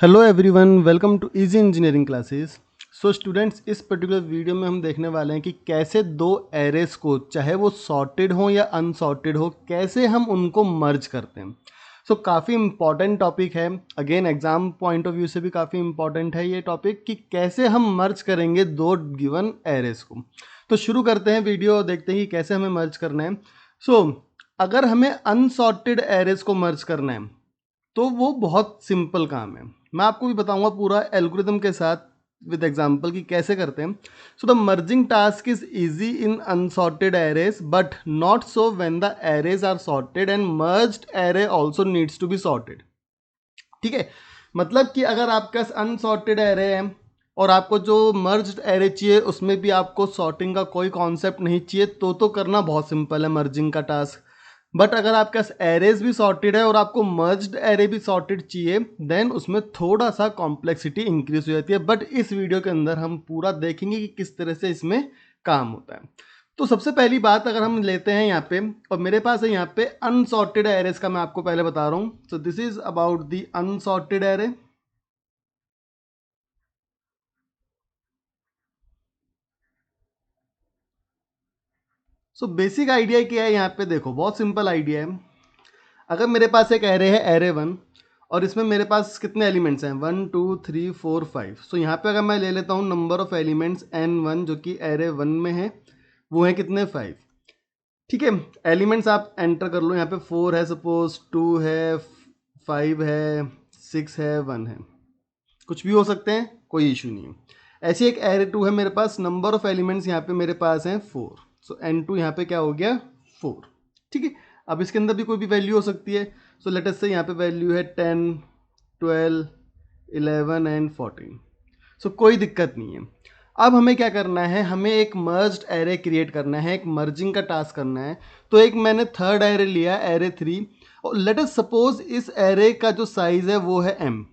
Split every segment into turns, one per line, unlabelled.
Hello everyone, welcome to easy engineering classes. So students, इस particular video में हम देखने वाले हैं कि कैसे दो एरेस को, चाहे वो सॉर्टेड हो या अनसॉर्टेड हो, कैसे हम उनको मर्ज करते हैं। सो काफ़ी इंपॉर्टेंट टॉपिक है। Again exam point of view से भी काफ़ी इंपॉर्टेंट है ये टॉपिक कि कैसे हम मर्ज करेंगे दो गिवन एरेस को। तो शुरू करते हैं वीडियो और देखते हैं कि कैसे हमें मर्ज करना है। सो अगर हमें अनसॉर्टेड एरेस को मर्ज करना है तो वो बहुत सिंपल काम है। मैं आपको भी बताऊंगा पूरा एल्गोरिदम के साथ विद एग्जांपल कि कैसे करते हैं। So the merging task is easy in unsorted arrays but not so when the arrays are sorted and merged array also needs to be sorted. ठीक है, मतलब कि अगर आपके पास अनसॉर्टेड एरे है और आपको जो मर्ज्ड एरे चाहिए उसमें भी आपको सॉर्टिंग का कोई कॉन्सेप्ट नहीं चाहिए तो करना बहुत सिंपल है मर्जिंग का टास्क। बट अगर आपके पास एरेज भी सॉर्टेड है और आपको मर्ज्ड एरे भी सॉर्टेड चाहिए देन उसमें थोड़ा सा कॉम्प्लेक्सिटी इंक्रीज हो जाती है। बट इस वीडियो के अंदर हम पूरा देखेंगे कि किस तरह से इसमें काम होता है। तो सबसे पहली बात अगर हम लेते हैं यहाँ पे, और मेरे पास है यहाँ पे अनसॉर्टेड एरेज का, मैं आपको पहले बता रहा हूँ। So this is about the unsorted array. So basic idea क्या है यहाँ पे, देखो बहुत सिंपल आइडिया है। अगर मेरे पास एक एरे है एरे वन और इसमें मेरे पास कितने एलिमेंट्स हैं, 1 2 3 4 5। सो यहाँ पे अगर मैं ले लेता हूँ नंबर ऑफ एलिमेंट्स n1 जो कि एरे वन में है, वो है कितने 5। ठीक है, एलिमेंट्स आप एंटर कर लो। यहाँ पे 4 है, सपोज 2 है, 5 है, 6 है, 1 है, कुछ भी हो सकते हैं, कोई इशू नहीं है। ऐसे एक एरे टू है मेरे पास, नंबर ऑफ एलिमेंट्स यहाँ पे मेरे पास हैं 4। सो n2 यहाँ पे क्या हो गया 4। ठीक है, अब इसके अंदर भी कोई भी वैल्यू हो सकती है। सो लेट अस से यहाँ पे वैल्यू है 10, 12, 11 एंड 14। सो कोई दिक्कत नहीं है। अब हमें क्या करना है, हमें एक मर्ज्ड एरे क्रिएट करना है, एक मर्जिंग का टास्क करना है। तो एक मैंने थर्ड एरे लिया, एरे 3, और लेट अस सपोज इस एरे का जो साइज है वो है m।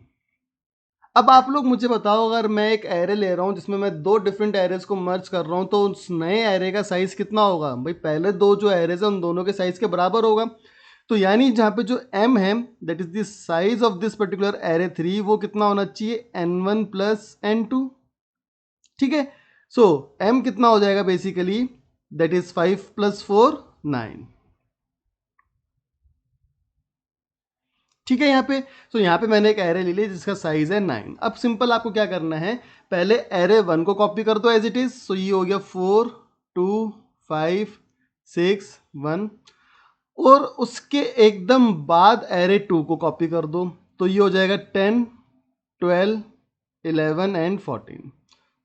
अब आप लोग मुझे बताओ, अगर मैं एक एरे ले रहा हूँ जिसमें मैं दो डिफरेंट एरेज को मर्ज कर रहा हूँ तो उस नए एरे का साइज कितना होगा भाई, पहले दो जो एरेज है उन दोनों के साइज के बराबर होगा। तो यानी जहाँ पे जो m है, that is the size of this particular array 3, वो कितना होना चाहिए n1 प्लस n2। ठीक है, सो m कितना हो जाएगा बेसिकली, दैट इज 5 प्लस 4 9। ठीक है यहाँ पे, तो यहाँ पे मैंने एक एरे ले लिया जिसका साइज है 9। अब सिंपल आपको क्या करना है, पहले एरे 1 को कॉपी कर दो एज इट इज। सो ये हो गया 4 2 5 6 1, और उसके एकदम बाद एरे 2 को कॉपी कर दो। तो ये हो जाएगा 10 12 11 and 14।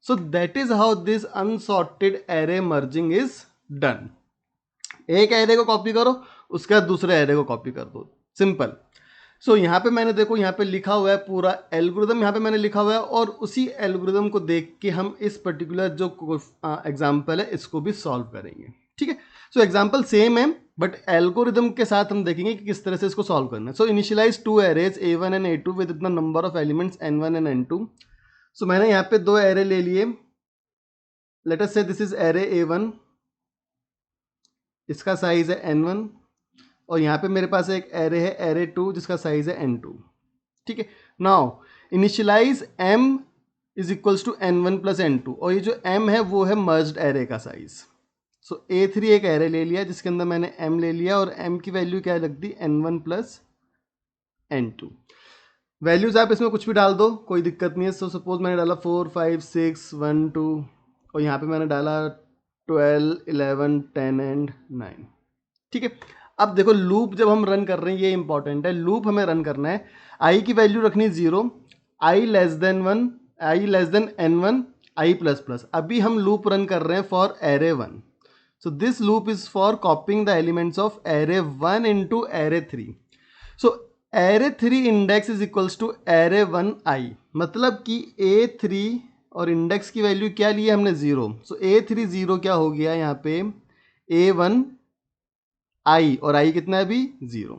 So that is how this unsorted array merging is done. एक एरे को कॉपी करो, उसके बाद दूसरे एरे को कॉपी कर दो, सिंपल। सो यहाँ पे मैंने देखो यहाँ पे लिखा हुआ है पूरा एल्गोरिदम, यहाँ पे मैंने लिखा हुआ है, और उसी एल्गोरिदम को देख के हम इस पर्टिकुलर जो एग्जाम्पल है इसको भी सॉल्व करेंगे। ठीक है, सो एग्जाम्पल सेम है बट एल्गोरिदम के साथ हम देखेंगे कि किस तरह से इसको सॉल्व करना है। So initialize two arrays a1 and a2 with इतना number of elements n1 and n2। So मैंने यहाँ पे दो एरे ले लिए। लेट अस से दिस इज एरे a1, इसका साइज है n1, और यहाँ पे मेरे पास एक एरे है एरे 2 जिसका साइज है n2। ठीक है, now initialise m is equals to n1 plus n2, और ये जो m है वो है मर्ज्ड एरे का साइज। सो a3 एक एरे ले लिया जिसके अंदर मैंने m ले लिया, और m की वैल्यू क्या लग दी n1 प्लस n2। वैल्यूज आप इसमें कुछ भी डाल दो, कोई दिक्कत नहीं है। सो सपोज मैंने डाला 4 5 6 1 2, और यहाँ पे मैंने डाला 12 11 10 एंड 9। ठीक है, अब देखो लूप जब हम रन कर रहे हैं, ये इंपॉर्टेंट है, लूप हमें रन करना है, आई की वैल्यू रखनी 0, i less than 1, i less than n1, i plus plus. अभी हम लूप रन कर रहे हैं for array 1। So this loop is for copying the elements of array 1 into array 3। So array 3 index is equals to array 1 i, मतलब कि a3 और index की value क्या ली है हमने 0। सो a3 0 क्या हो गया यहाँ पे a1 आई, और आई कितना है अभी 0।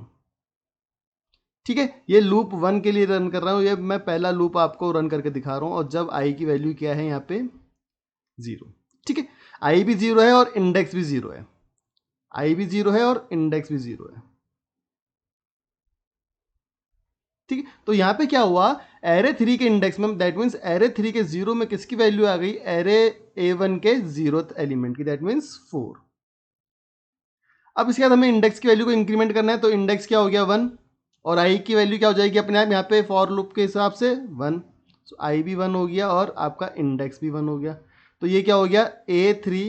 ठीक है, ये लूप 1 के लिए रन कर रहा हूँ, ये मैं पहला लूप आपको रन करके दिखा रहा हूँ, और जब आई की वैल्यू क्या है यहाँ पे 0। ठीक है, आई भी 0 है और इंडेक्स भी 0 है, आई भी 0 है और इंडेक्स भी 0 है। ठीक है, तो यहाँ पे क्या हुआ, एरे 3 के इंडेक्स में, दैट मीन्स एरे 3 के 0 में किसकी वैल्यू आ गई, एरे A1 के 0th एलिमेंट की, दैट मीन्स 4। अब इसके बाद हमें इंडेक्स की वैल्यू को इंक्रीमेंट करना है, तो इंडेक्स क्या हो गया 1, और आई की वैल्यू क्या हो जाएगी अपने आप यहाँ पे फॉर लूप के हिसाब से 1, सो आई भी 1 हो गया और आपका इंडेक्स भी 1 हो गया। तो ये क्या हो गया, A3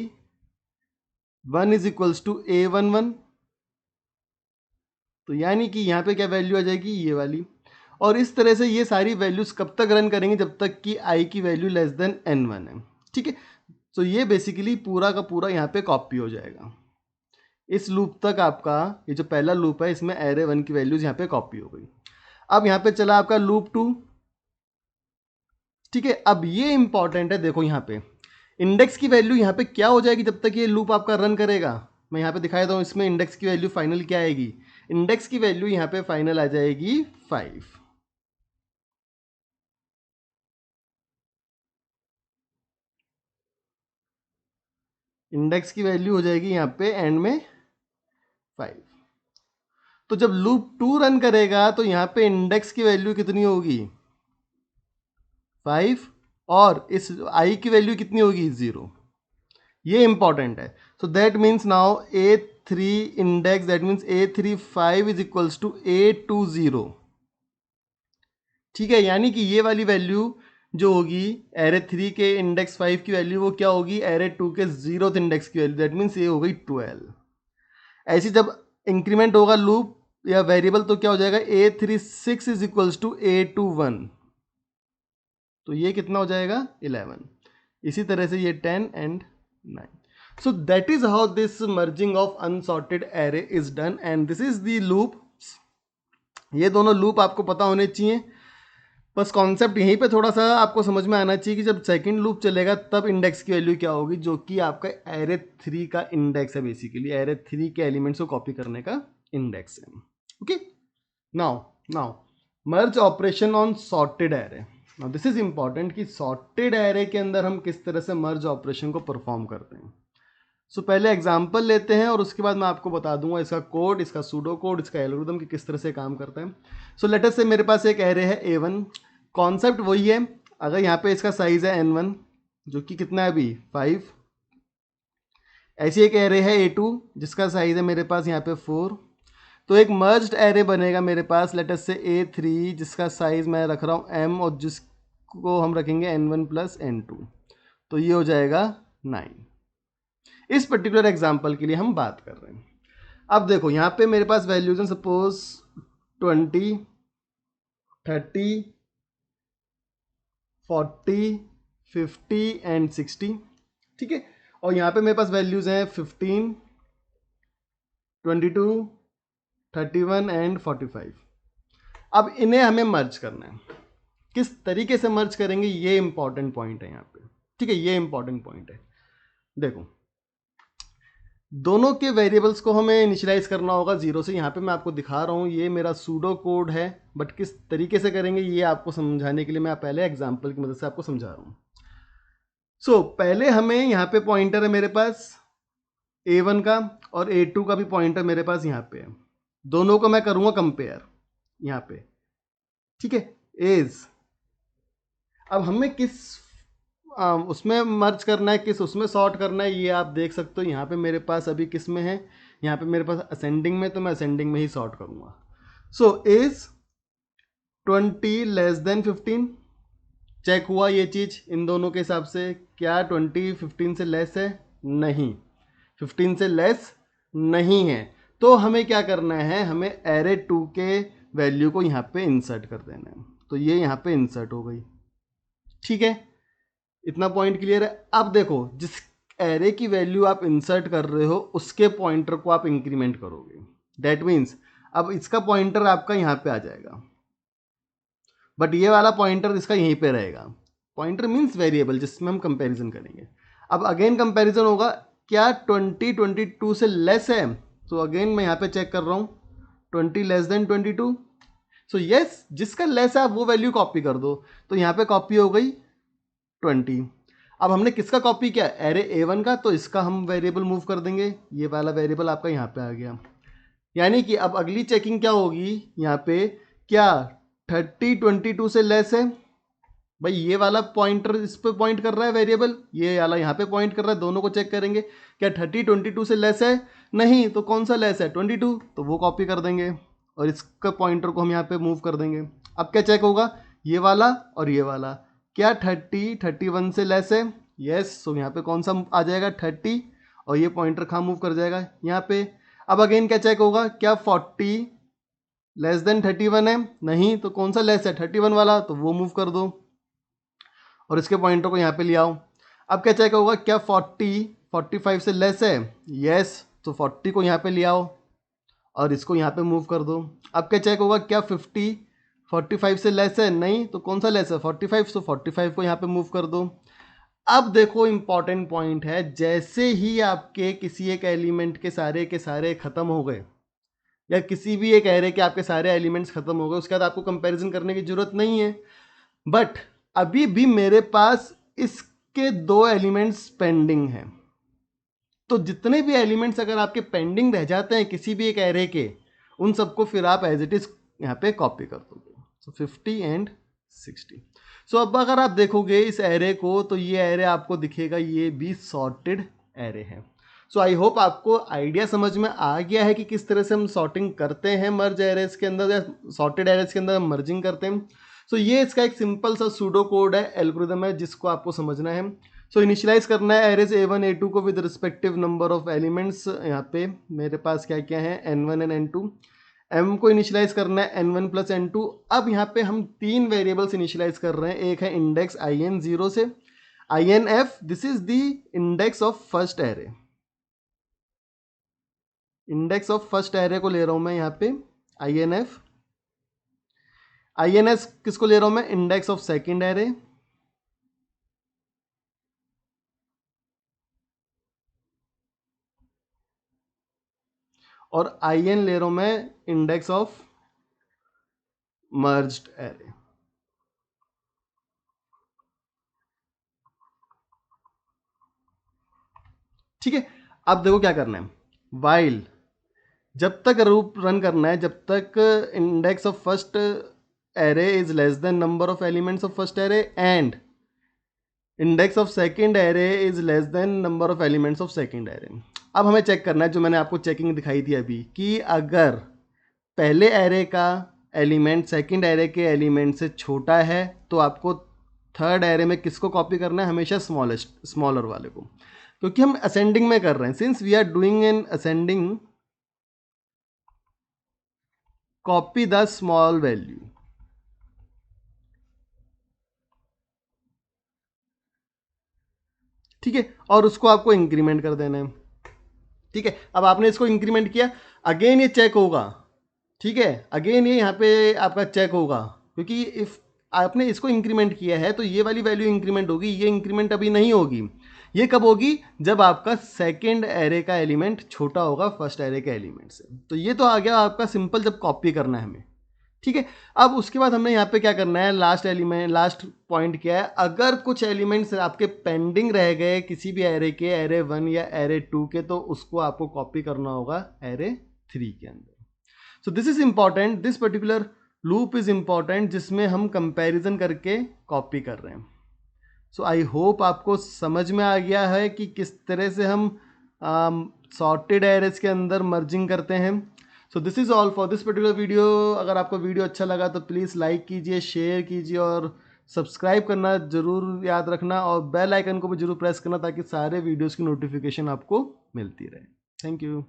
1 is equals to A11, तो यानी कि यहाँ पे क्या वैल्यू आ जाएगी, ये वाली। और इस तरह से ये सारी वैल्यूज कब तक रन करेंगे, जब तक कि आई की वैल्यू लेस देन n1 है, ठीक है। तो ये बेसिकली पूरा का पूरा यहाँ पे कॉपी हो जाएगा। इस लूप तक आपका ये जो पहला लूप है इसमें एरे 1 की वैल्यूज यहाँ पे कॉपी हो गई। अब यहाँ पे चला आपका लूप 2, ठीक है। अब ये इंपॉर्टेंट है, देखो यहाँ पे इंडेक्स की वैल्यू यहाँ पे क्या हो जाएगी जब तक ये लूप आपका रन करेगा। मैं यहाँ पे दिखा देता हूँ, इसमें इंडेक्स की वैल्यू फाइनल क्या आएगी, इंडेक्स की वैल्यू यहाँ पे फाइनल आ जाएगी 5। इंडेक्स की वैल्यू हो जाएगी यहाँ पे एंड में 5। तो जब लूप 2 रन करेगा तो यहाँ पे इंडेक्स की वैल्यू कितनी होगी, 5, और इस आई की वैल्यू कितनी होगी, 0। ये इंपॉर्टेंट है। So that means now A3 index, that means A3 5 is equals to A2 0, ठीक है। यानी कि ये वाली वैल्यू जो होगी एरे 3 के इंडेक्स 5 की वैल्यू, वो क्या होगी, एरे 2 के 0th इंडेक्स की वैल्यू, दैट मीन्स ये हो गई 12। ऐसी जब इंक्रीमेंट होगा लूप या वेरिएबल तो क्या हो जाएगा, A3 6 is equals to A2 1, तो ये कितना हो जाएगा 11। इसी तरह से ये 10 and 9। So that is how this merging of unsorted array is done and this is the loop। ये दोनों लूप आपको पता होने चाहिए, बस कॉन्सेप्ट यहीं पे थोड़ा सा आपको समझ में आना चाहिए कि जब सेकंड लूप चलेगा तब इंडेक्स की वैल्यू क्या होगी, जो कि आपका एरे 3 का इंडेक्स है, बेसिकली एरे 3 के एलिमेंट्स को कॉपी करने का इंडेक्स है। Okay, now merge operation on sorted array. Now this is important कि सॉर्टेड एरे के अंदर हम किस तरह से मर्ज ऑपरेशन को परफॉर्म करते हैं। सो पहले एग्जाम्पल लेते हैं और उसके बाद मैं आपको बता दूंगा इसका कोड, इसका सूडो कोड, इसका एल्गोरिथम कि किस तरह से काम करता है। सो लेट अस से मेरे पास एक एरे है A1, कॉन्सेप्ट वही है। अगर यहाँ पे इसका साइज है N1 जो कि कितना है अभी 5, ऐसी एक एरे है A2 जिसका साइज है मेरे पास यहाँ पे 4, तो एक मर्ज्ड एरे बनेगा मेरे पास लेट अस से A3 जिसका साइज मैं रख रहा हूँ M और जिसको हम रखेंगे N1 प्लस N2, तो ये हो जाएगा 9। इस पर्टिकुलर एग्जाम्पल के लिए हम बात कर रहे हैं। अब देखो यहाँ पे मेरे पास वैल्यूज हैं सपोज 20, 30, 40, 50 एंड 60, ठीक है। और यहाँ पे मेरे पास वैल्यूज हैं 15, 22, 31 एंड 45। अब इन्हें हमें मर्ज करना है, किस तरीके से मर्ज करेंगे ये इंपॉर्टेंट पॉइंट है यहाँ पे, ठीक है। ये इंपॉर्टेंट पॉइंट है। देखो दोनों के वेरिएबल्स को हमें इनिशियलाइज करना होगा 0 से। यहाँ पे मैं आपको दिखा रहा हूँ, ये मेरा सूडो कोड है, बट किस तरीके से करेंगे ये आपको समझाने के लिए मैं पहले एग्जांपल की मदद से आपको समझा रहा हूँ। सो पहले हमें यहाँ पे पॉइंटर है मेरे पास A1 का और A2 का भी पॉइंटर मेरे पास यहाँ पे है, दोनों को मैं करूँगा कंपेयर यहाँ पे, ठीक है। एज अब हमें किस उसमें मर्ज करना है, किस उसमें सॉर्ट करना है, ये आप देख सकते हो। यहाँ पे मेरे पास अभी किस में है, यहाँ पे मेरे पास असेंडिंग में, तो मैं असेंडिंग में ही सॉर्ट करूँगा। So is 20 less than 15, check हुआ ये चीज़ इन दोनों के हिसाब से, क्या 20 15 से लेस है, नहीं 15 से लेस नहीं है। तो हमें क्या करना है, हमें एरे 2 के वैल्यू को यहाँ पे इंसर्ट कर देना है, तो ये यहाँ पे इंसर्ट हो गई, ठीक है। इतना पॉइंट क्लियर है। अब देखो जिस एरे की वैल्यू आप इंसर्ट कर रहे हो उसके पॉइंटर को आप इंक्रीमेंट करोगे, दैट मीन्स अब इसका पॉइंटर आपका यहाँ पे आ जाएगा, बट ये वाला पॉइंटर इसका यहीं पे रहेगा। पॉइंटर मीन्स वेरिएबल जिसमें हम कंपैरिजन करेंगे। अब अगेन कंपैरिजन होगा, क्या 20 22 से लेस है, तो अगेन मैं यहाँ पे चेक कर रहा हूँ 20 लेस देन 22, सो यस जिसका लेस है आप वो वैल्यू कॉपी कर दो, तो यहाँ पे कॉपी हो गई 20। अब हमने किसका कॉपी किया, एरे A1 का, तो इसका हम वेरिएबल मूव कर देंगे, ये वाला वेरिएबल आपका यहाँ पे आ गया। यानी कि अब अगली चेकिंग क्या होगी यहाँ पे, क्या 30 22 से लेस है, भाई ये वाला पॉइंटर इस पे पॉइंट कर रहा है वेरिएबल, ये वाला यहाँ पे पॉइंट कर रहा है, दोनों को चेक करेंगे क्या 30 22 से लेस है, नहीं तो कौन सा लेस है 22, तो वो कॉपी कर देंगे और इसका पॉइंटर को हम यहाँ पे मूव कर देंगे। अब क्या चेक होगा, ये वाला और ये वाला, क्या 30 31 से लेस है, यस, तो यहाँ पे कौन सा आ जाएगा 30 और ये पॉइंटर कहाँ मूव कर जाएगा यहाँ पे। अब अगेन क्या चेक होगा, क्या 40 लेस देन 31 है, नहीं तो कौन सा लेस है 31 वाला, तो वो मूव कर दो और इसके पॉइंटर को यहाँ पे ले आओ। अब क्या चेक होगा, क्या 40 45 से लेस है, यस, तो 40 को यहाँ पे ले आओ और इसको यहाँ पे मूव कर दो। अब क्या चेक होगा, क्या 50 45 से लेस है, नहीं तो कौन सा लेस है 45, तो 45 को यहाँ पे मूव कर दो। अब देखो इंपॉर्टेंट पॉइंट है, जैसे ही आपके किसी एक एलिमेंट के सारे खत्म हो गए या किसी भी एक एरे के आपके सारे एलिमेंट्स खत्म हो गए, उसके बाद आपको कंपैरिजन करने की जरूरत नहीं है। बट अभी भी मेरे पास इसके 2 एलिमेंट्स पेंडिंग हैं, तो जितने भी एलिमेंट्स अगर आपके पेंडिंग रह जाते हैं किसी भी एक एरे के, उन सबको फिर आप एज इट इज यहाँ पे कॉपी कर दोगे। सो 50 एंड 60। सो अब अगर आप देखोगे इस एरे को, तो ये एरे आपको दिखेगा, ये भी सॉर्टेड एरे है। सो आई होप आपको आइडिया समझ में आ गया है कि किस तरह से हम सॉर्टिंग करते हैं मर्ज एरेज के अंदर या सॉर्टेड एरेज के अंदर हम मर्जिंग करते हैं। सो ये इसका एक सिंपल सा सूडो कोड है, एल्गोरिथम है, जिसको आपको समझना है। सो इनिशियलाइज करना है एरेज A1 A2 को with respective number of elements. यहाँ पे मेरे पास क्या क्या है, N1 एंड N2। M को इनिशियलाइज करना है N1 प्लस N2। अब यहाँ पे हम 3 वेरिएबल्स इनिशियलाइज कर रहे हैं, एक है इंडेक्स IN 0 से INF, this is the index of first array. Index of first array को ले रहा हूँ मैं यहाँ पे INF। INS किसको ले रहा हूँ मैं, इंडेक्स ऑफ सेकेंड एरे। और IN ले रहा हूं मैं इंडेक्स ऑफ मर्ज्ड एरे। ठीक है, अब देखो क्या करना है, वाइल जब तक रूप रन करना है, जब तक index of first array is less than number of elements of first array and index of second array is less than number of elements of second array. अब हमें चेक करना है, जो मैंने आपको चेकिंग दिखाई थी अभी, कि अगर पहले एरे का एलिमेंट सेकंड एरे के एलिमेंट से छोटा है तो आपको थर्ड एरे में किसको कॉपी करना है, हमेशा स्मॉलर वाले को, क्योंकि हम असेंडिंग में कर रहे हैं। Since we are doing in ascending, copy the small value. ठीक है, और उसको आपको इंक्रीमेंट कर देना है। ठीक है, अब आपने इसको इंक्रीमेंट किया, अगेन ये चेक होगा। ठीक है, अगेन ये यहाँ पे आपका चेक होगा, क्योंकि इफ आपने इसको इंक्रीमेंट किया है तो ये वाली वैल्यू इंक्रीमेंट होगी, ये इंक्रीमेंट अभी नहीं होगी। ये कब होगी, जब आपका सेकेंड एरे का एलिमेंट छोटा होगा फर्स्ट एरे के एलिमेंट से। तो ये तो आ गया आपका सिंपल, जब कॉपी करना है हमें। ठीक है, अब उसके बाद हमने यहाँ पे क्या करना है, लास्ट एलिमेंट, लास्ट पॉइंट क्या है, अगर कुछ एलिमेंट्स आपके पेंडिंग रह गए किसी भी एरे के, एरे 1 या एरे 2 के, तो उसको आपको कॉपी करना होगा एरे 3 के अंदर। So this is important, this particular loop is important, जिसमें हम कंपैरिजन करके कॉपी कर रहे हैं। सो आई होप आपको समझ में आ गया है कि किस तरह से हम सॉर्टेड एरेज के अंदर मर्जिंग करते हैं। So this is all for this particular video. अगर आपको वीडियो अच्छा लगा तो प्लीज़ लाइक कीजिए, शेयर कीजिए और सब्सक्राइब करना ज़रूर याद रखना, और बेल आइकन को भी जरूर प्रेस करना, ताकि सारे वीडियोज़ की नोटिफिकेशन आपको मिलती रहे। Thank you.